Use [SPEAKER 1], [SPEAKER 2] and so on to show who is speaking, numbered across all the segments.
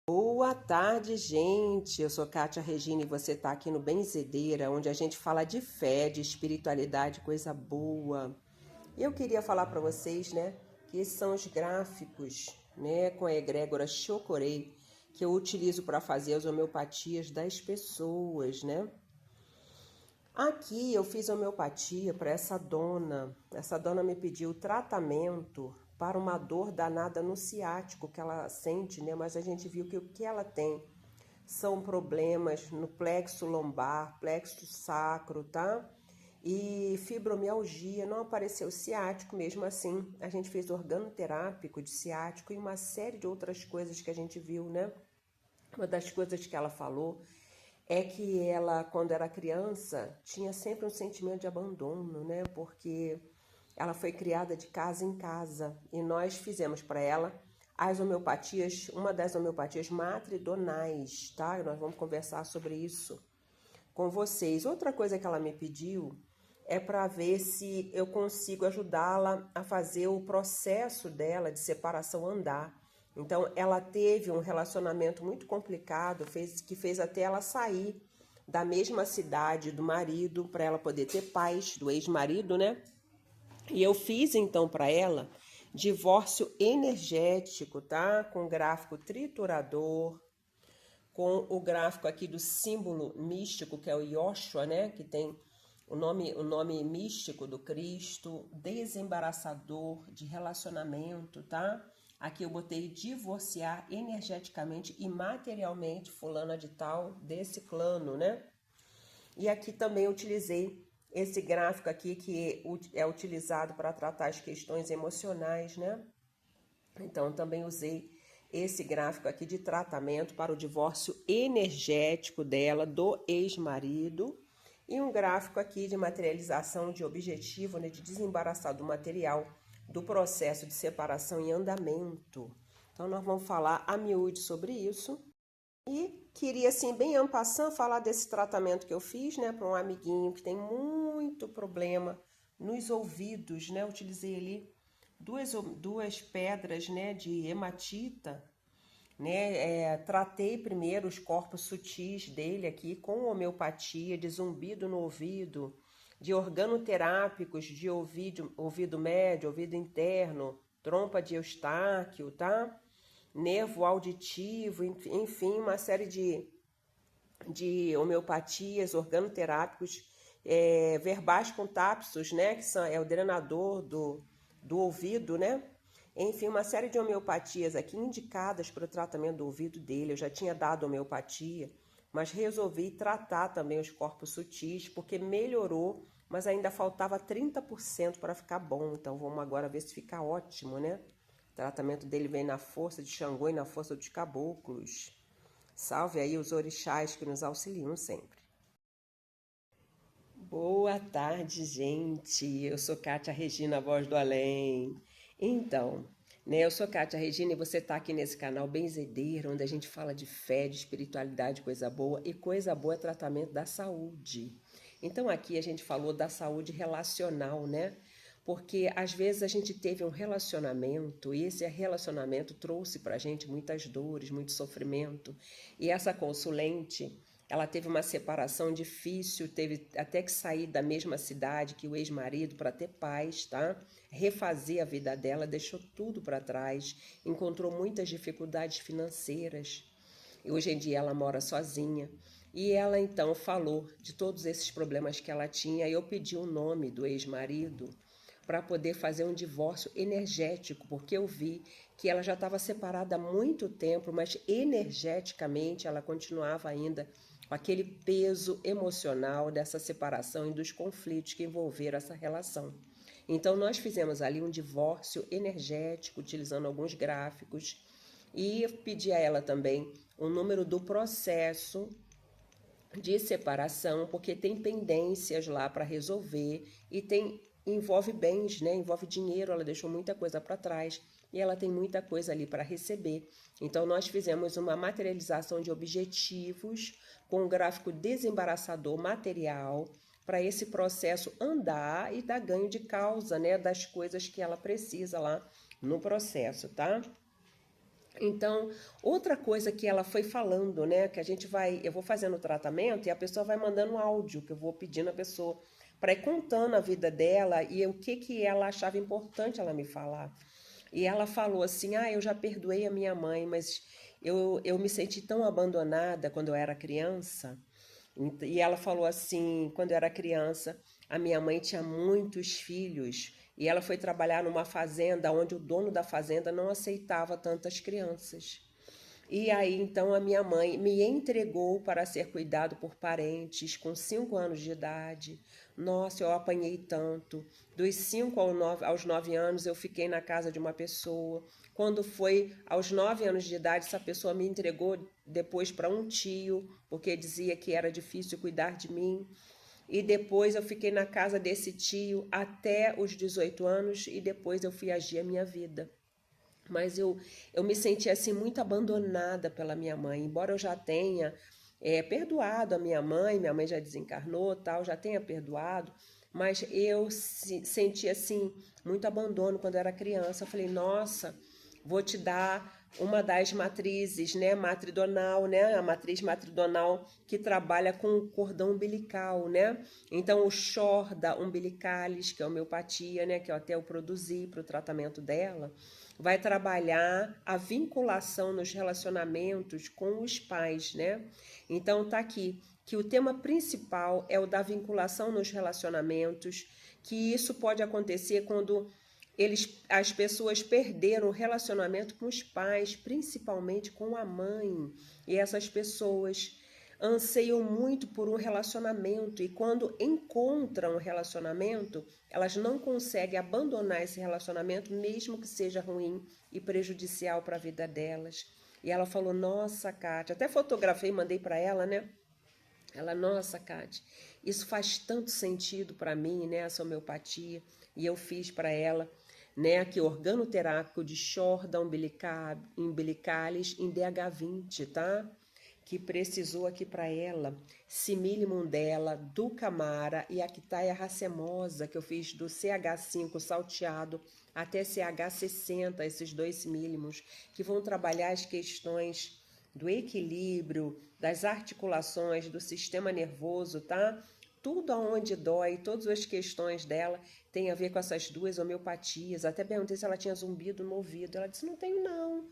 [SPEAKER 1] Boa tarde, gente. Eu sou Kátia Regina e você está aqui no Benzedeira, onde a gente fala de fé, de espiritualidade, coisa boa. E eu queria falar para vocês, né, que esses são os gráficos, né, com a egrégora Chocorei, que eu utilizo para fazer as homeopatias das pessoas, né? Aqui eu fiz homeopatia para essa dona. Essa dona me pediu tratamento para uma dor danada no ciático que ela sente, né? Mas a gente viu que o que ela tem são problemas no plexo lombar, plexo sacro, tá? E fibromialgia, não apareceu ciático mesmo assim. A gente fez organoterápico de ciático e uma série de outras coisas que a gente viu, né? Uma das coisas que ela falou é que ela, quando era criança, tinha sempre um sentimento de abandono, né? Porque ela foi criada de casa em casa e nós fizemos para ela as homeopatias, uma das homeopatias matridonais, tá? Nós vamos conversar sobre isso com vocês. Outra coisa que ela me pediu é para ver se eu consigo ajudá-la a fazer o processo dela de separação andar. Então, ela teve um relacionamento muito complicado, que fez até ela sair da mesma cidade do marido para ela poder ter paz, do ex-marido, né? E eu fiz então para ela divórcio energético, tá? Com gráfico triturador, com o gráfico aqui do símbolo místico, que é o Yoshua, né? Que tem o nome místico do Cristo, desembaraçador de relacionamento, tá? Aqui eu botei divorciar energeticamente e materialmente fulana de tal desse plano, né? E aqui também eu utilizei esse gráfico aqui que é utilizado para tratar as questões emocionais, né? Então também usei esse gráfico aqui de tratamento para o divórcio energético dela, do ex-marido, e um gráfico aqui de materialização de objetivo, né, de desembaraçar do material do processo de separação em andamento. Então nós vamos falar a miúde sobre isso. E queria, assim, bem en passant, falar desse tratamento que eu fiz, né, para um amiguinho que tem muito problema nos ouvidos, né? Eu utilizei ali duas pedras, né, de hematita, né? Tratei primeiro os corpos sutis dele aqui com homeopatia, de zumbido no ouvido, de organoterápicos de ouvido médio, ouvido interno, trompa de Eustáquio, tá? Nervo auditivo, enfim, uma série de homeopatias, organoterápicos, verbais contápsos, né, que é o drenador do ouvido, né? Enfim, uma série de homeopatias aqui indicadas para o tratamento do ouvido dele. Eu já tinha dado homeopatia, mas resolvi tratar também os corpos sutis, porque melhorou, mas ainda faltava 30% para ficar bom. Então vamos agora ver se fica ótimo, né? O tratamento dele vem na força de Xangô e na força dos caboclos. Salve aí os orixás que nos auxiliam sempre. Boa tarde, gente. Eu sou Kátia Regina, a voz do além. Então, né, eu sou Kátia Regina e você está aqui nesse canal Benzedeira, onde a gente fala de fé, de espiritualidade, coisa boa, e coisa boa é tratamento da saúde. Então, aqui a gente falou da saúde relacional, né? Porque às vezes a gente teve um relacionamento e esse relacionamento trouxe para a gente muitas dores, muito sofrimento. E essa consulente, ela teve uma separação difícil, teve até que sair da mesma cidade que o ex-marido para ter paz, tá? Refazer a vida dela, deixou tudo para trás, encontrou muitas dificuldades financeiras. E hoje em dia ela mora sozinha. E ela então falou de todos esses problemas que ela tinha. E eu pedi o nome do ex-marido para poder fazer um divórcio energético, porque eu vi que ela já estava separada há muito tempo, mas energeticamente ela continuava ainda com aquele peso emocional dessa separação e dos conflitos que envolveram essa relação. Então nós fizemos ali um divórcio energético, utilizando alguns gráficos, e pedi a ela também o número do processo de separação, porque tem pendências lá para resolver e envolve bens, né? Envolve dinheiro, ela deixou muita coisa para trás e ela tem muita coisa ali para receber. Então nós fizemos uma materialização de objetivos com um gráfico desembaraçador material para esse processo andar e dar ganho de causa, né, das coisas que ela precisa lá no processo, tá? Então, outra coisa que ela foi falando, né, que eu vou fazendo o tratamento e a pessoa vai mandando um áudio, que eu vou pedindo a pessoa para ir contando a vida dela e o que que ela achava importante ela me falar. E ela falou assim: "Ah, eu já perdoei a minha mãe, mas eu me senti tão abandonada quando eu era criança." E ela falou assim: quando eu era criança, a minha mãe tinha muitos filhos e ela foi trabalhar numa fazenda onde o dono da fazenda não aceitava tantas crianças. E aí, então, a minha mãe me entregou para ser cuidado por parentes com 5 anos de idade. Nossa, eu apanhei tanto. Dos 5 aos 9 anos, eu fiquei na casa de uma pessoa. Quando foi aos 9 anos de idade, essa pessoa me entregou depois para um tio, porque dizia que era difícil cuidar de mim. E depois eu fiquei na casa desse tio até os 18 anos e depois eu fui agir a minha vida. Mas eu me senti assim muito abandonada pela minha mãe, embora eu já tenha perdoado a minha mãe já desencarnou, tal, já tenha perdoado, mas eu senti assim muito abandono quando eu era criança. Eu falei, nossa, vou te dar uma das matrizes, né, matridonal, né, a matriz matridonal que trabalha com o cordão umbilical, né? Então o Chorda umbilicalis, que é a homeopatia, né, que eu até produzi para o tratamento dela, vai trabalhar a vinculação nos relacionamentos com os pais, né? Então tá aqui que o tema principal é o da vinculação nos relacionamentos, que isso pode acontecer quando as pessoas perderam o relacionamento com os pais, principalmente com a mãe, e essas pessoas anseiam muito por um relacionamento e quando encontram um relacionamento, elas não conseguem abandonar esse relacionamento, mesmo que seja ruim e prejudicial para a vida delas. E ela falou, nossa, Kátia, até fotografei e mandei para ela, né? Ela, nossa, Kátia, isso faz tanto sentido para mim, né, essa homeopatia, e eu fiz para ela, né, aqui organoterápico de Chorda umbilicalis em DH20, tá? Que precisou aqui para ela, Simile Mundella, Ducamara e Actaia racemosa, que eu fiz do CH5 salteado até CH60, esses 2 simílimos, que vão trabalhar as questões do equilíbrio, das articulações, do sistema nervoso, tá? Tudo aonde dói, todas as questões dela tem a ver com essas duas homeopatias. Até perguntei se ela tinha zumbido no ouvido. Ela disse, não tenho não,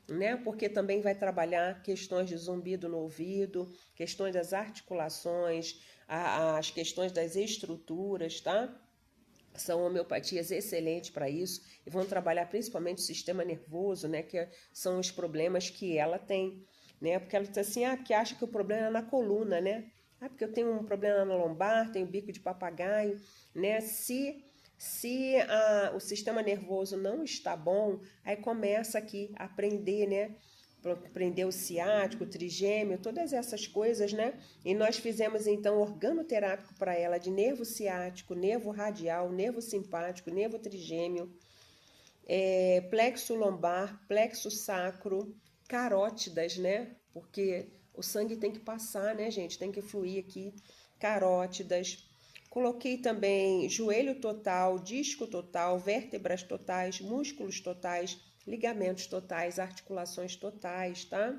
[SPEAKER 1] né? Porque também vai trabalhar questões de zumbido no ouvido, questões das articulações, as questões das estruturas, tá? São homeopatias excelentes para isso e vão trabalhar principalmente o sistema nervoso, né? Que são os problemas que ela tem, né? Porque ela diz assim, porque acha que o problema é na coluna, né? Porque eu tenho um problema na lombar, tenho bico de papagaio, né? Se o sistema nervoso não está bom, aí começa aqui a aprender, né? Prender o ciático, o trigêmeo, todas essas coisas, né? E nós fizemos então organoterápico para ela de nervo ciático, nervo radial, nervo simpático, nervo trigêmeo, plexo lombar, plexo sacro, carótidas, né? Porque o sangue tem que passar, né, gente? Tem que fluir aqui, carótidas. Coloquei também joelho total, disco total, vértebras totais, músculos totais, ligamentos totais, articulações totais, tá?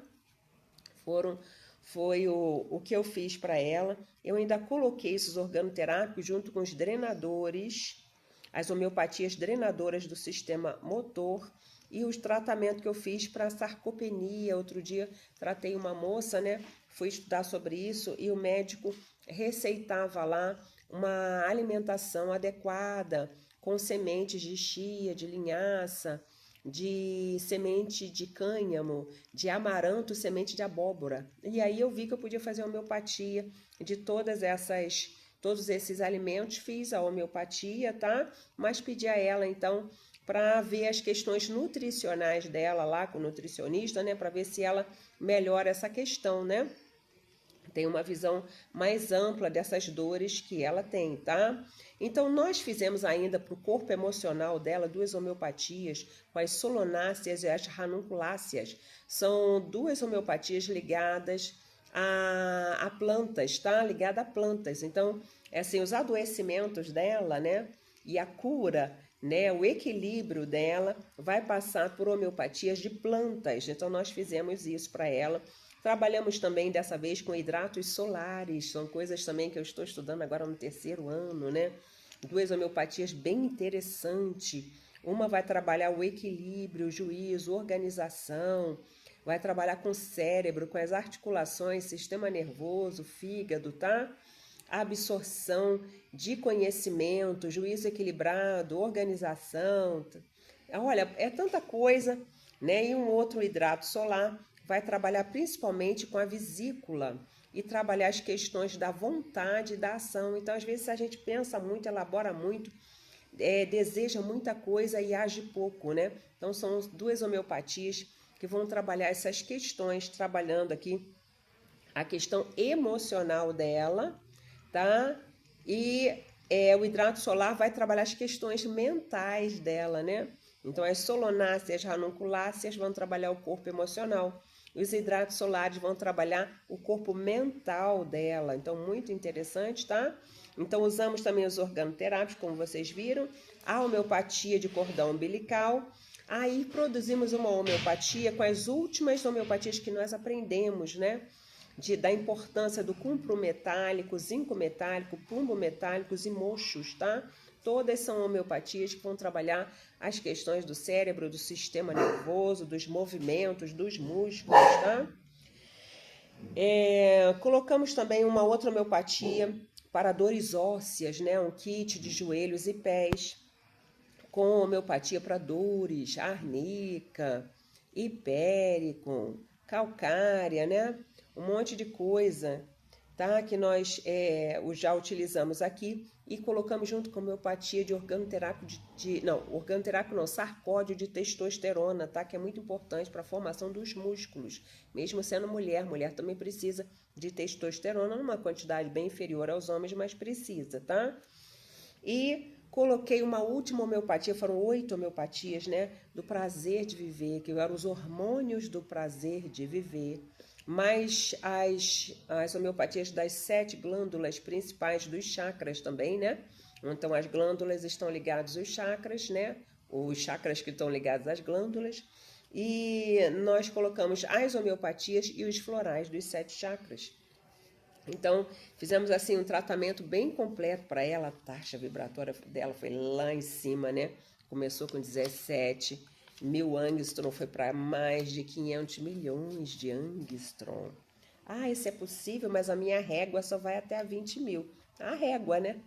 [SPEAKER 1] Foi o que eu fiz para ela. Eu ainda coloquei esses organoterápicos junto com os drenadores, as homeopatias drenadoras do sistema motor e os tratamentos que eu fiz para sarcopenia. Outro dia tratei uma moça, né? Fui estudar sobre isso e o médico receitava lá uma alimentação adequada com sementes de chia, de linhaça, de semente de cânhamo, de amaranto, semente de abóbora. E aí eu vi que eu podia fazer homeopatia de todos esses alimentos, fiz a homeopatia, tá? Mas pedi a ela então para ver as questões nutricionais dela lá com o nutricionista, né, para ver se ela melhora essa questão, né? Tem uma visão mais ampla dessas dores que ela tem, tá? Então, nós fizemos ainda para o corpo emocional dela 2 homeopatias, com as solonáceas e as ranunculáceas. São 2 homeopatias ligadas a plantas, tá? Ligada a plantas. Então, assim, os adoecimentos dela, né? E a cura né? O equilíbrio dela vai passar por homeopatias de plantas. Então, nós fizemos isso para ela. Trabalhamos também dessa vez com hidratos solares, são coisas também que eu estou estudando agora no 3º ano, né? 2 homeopatias bem interessantes. Uma vai trabalhar o equilíbrio, o juízo, organização, vai trabalhar com o cérebro, com as articulações, sistema nervoso, fígado, tá? Absorção de conhecimento, juízo equilibrado, organização. Olha, é tanta coisa, né? E um outro hidrato solar vai trabalhar principalmente com a vesícula e trabalhar as questões da vontade e da ação. Então, às vezes, a gente pensa muito, elabora muito, deseja muita coisa e age pouco, né? Então, são 2 homeopatias que vão trabalhar essas questões, trabalhando aqui a questão emocional dela, tá? E o hidrato solar vai trabalhar as questões mentais dela, né? Então, as solonáceas, ranunculáceas vão trabalhar o corpo emocional. Os hidratos solares vão trabalhar o corpo mental dela. Então, muito interessante, tá? Então, usamos também os organoterápicos, como vocês viram. A homeopatia de cordão umbilical. Aí, produzimos uma homeopatia com as últimas homeopatias que nós aprendemos, né? Da importância do cumpro metálico, zinco metálico, plumbo metálicos e moxos, tá? Todas são homeopatias que vão trabalhar as questões do cérebro, do sistema nervoso, dos movimentos, dos músculos, tá? Colocamos também uma outra homeopatia para dores ósseas, né? Um kit de joelhos e pés, com homeopatia para dores, arnica, hipérico, calcária, né? Um monte de coisa, tá? Que nós já utilizamos aqui e colocamos junto com a homeopatia de organoterápico sarcódio de testosterona, tá? Que é muito importante para a formação dos músculos. Mesmo sendo mulher, mulher também precisa de testosterona numa quantidade bem inferior aos homens, mas precisa, tá? E coloquei uma última homeopatia, foram 8 homeopatias, né? Do prazer de viver, que eram os hormônios do prazer de viver, mas as homeopatias das 7 glândulas principais dos chakras também, né? Então, as glândulas estão ligadas aos chakras, né? Os chakras que estão ligados às glândulas. E nós colocamos as homeopatias e os florais dos 7 chakras. Então, fizemos assim um tratamento bem completo para ela. A taxa vibratória dela foi lá em cima, né? Começou com 17.000 angstrom, foi para mais de 500 milhões de angstrom. Ah, isso é possível, mas a minha régua só vai até a 20.000. A régua, né?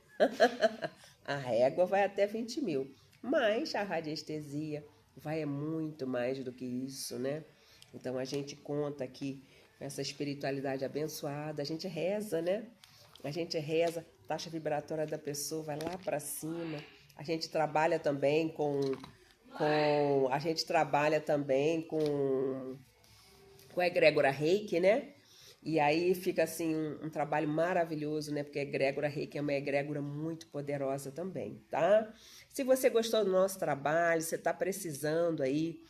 [SPEAKER 1] A régua vai até 20.000. Mas a radiestesia vai muito mais do que isso, né? Então, a gente conta aqui essa espiritualidade abençoada, a gente reza, né? A gente reza, a taxa vibratória da pessoa vai lá para cima. A gente trabalha também com a egrégora Reiki, né? E aí fica assim um trabalho maravilhoso, né? Porque a egrégora Reiki é uma egrégora muito poderosa também, tá? Se você gostou do nosso trabalho, você está precisando aí,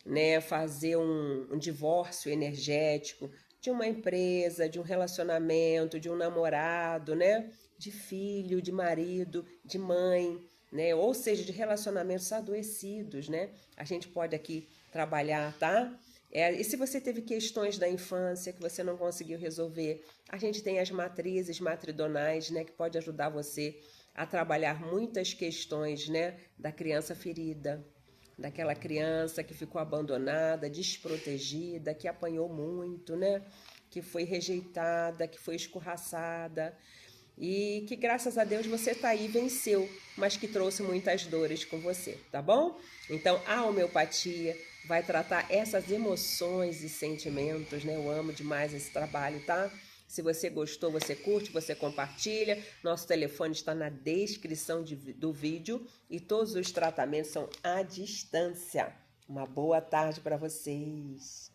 [SPEAKER 1] né, fazer um divórcio energético de uma empresa, de um relacionamento, de um namorado, né, de filho, de marido, de mãe, né, ou seja, de relacionamentos adoecidos, né, a gente pode aqui trabalhar, tá? E se você teve questões da infância que você não conseguiu resolver, a gente tem as matrizes matridonais, né, que pode ajudar você a trabalhar muitas questões, né, da criança ferida, daquela criança que ficou abandonada, desprotegida, que apanhou muito, né? Que foi rejeitada, que foi escorraçada e que, graças a Deus, você tá aí, venceu, mas que trouxe muitas dores com você, tá bom? Então, a homeopatia vai tratar essas emoções e sentimentos, né? Eu amo demais esse trabalho, tá? Se você gostou, você curte, você compartilha. Nosso telefone está na descrição do vídeo e todos os tratamentos são à distância. Uma boa tarde para vocês.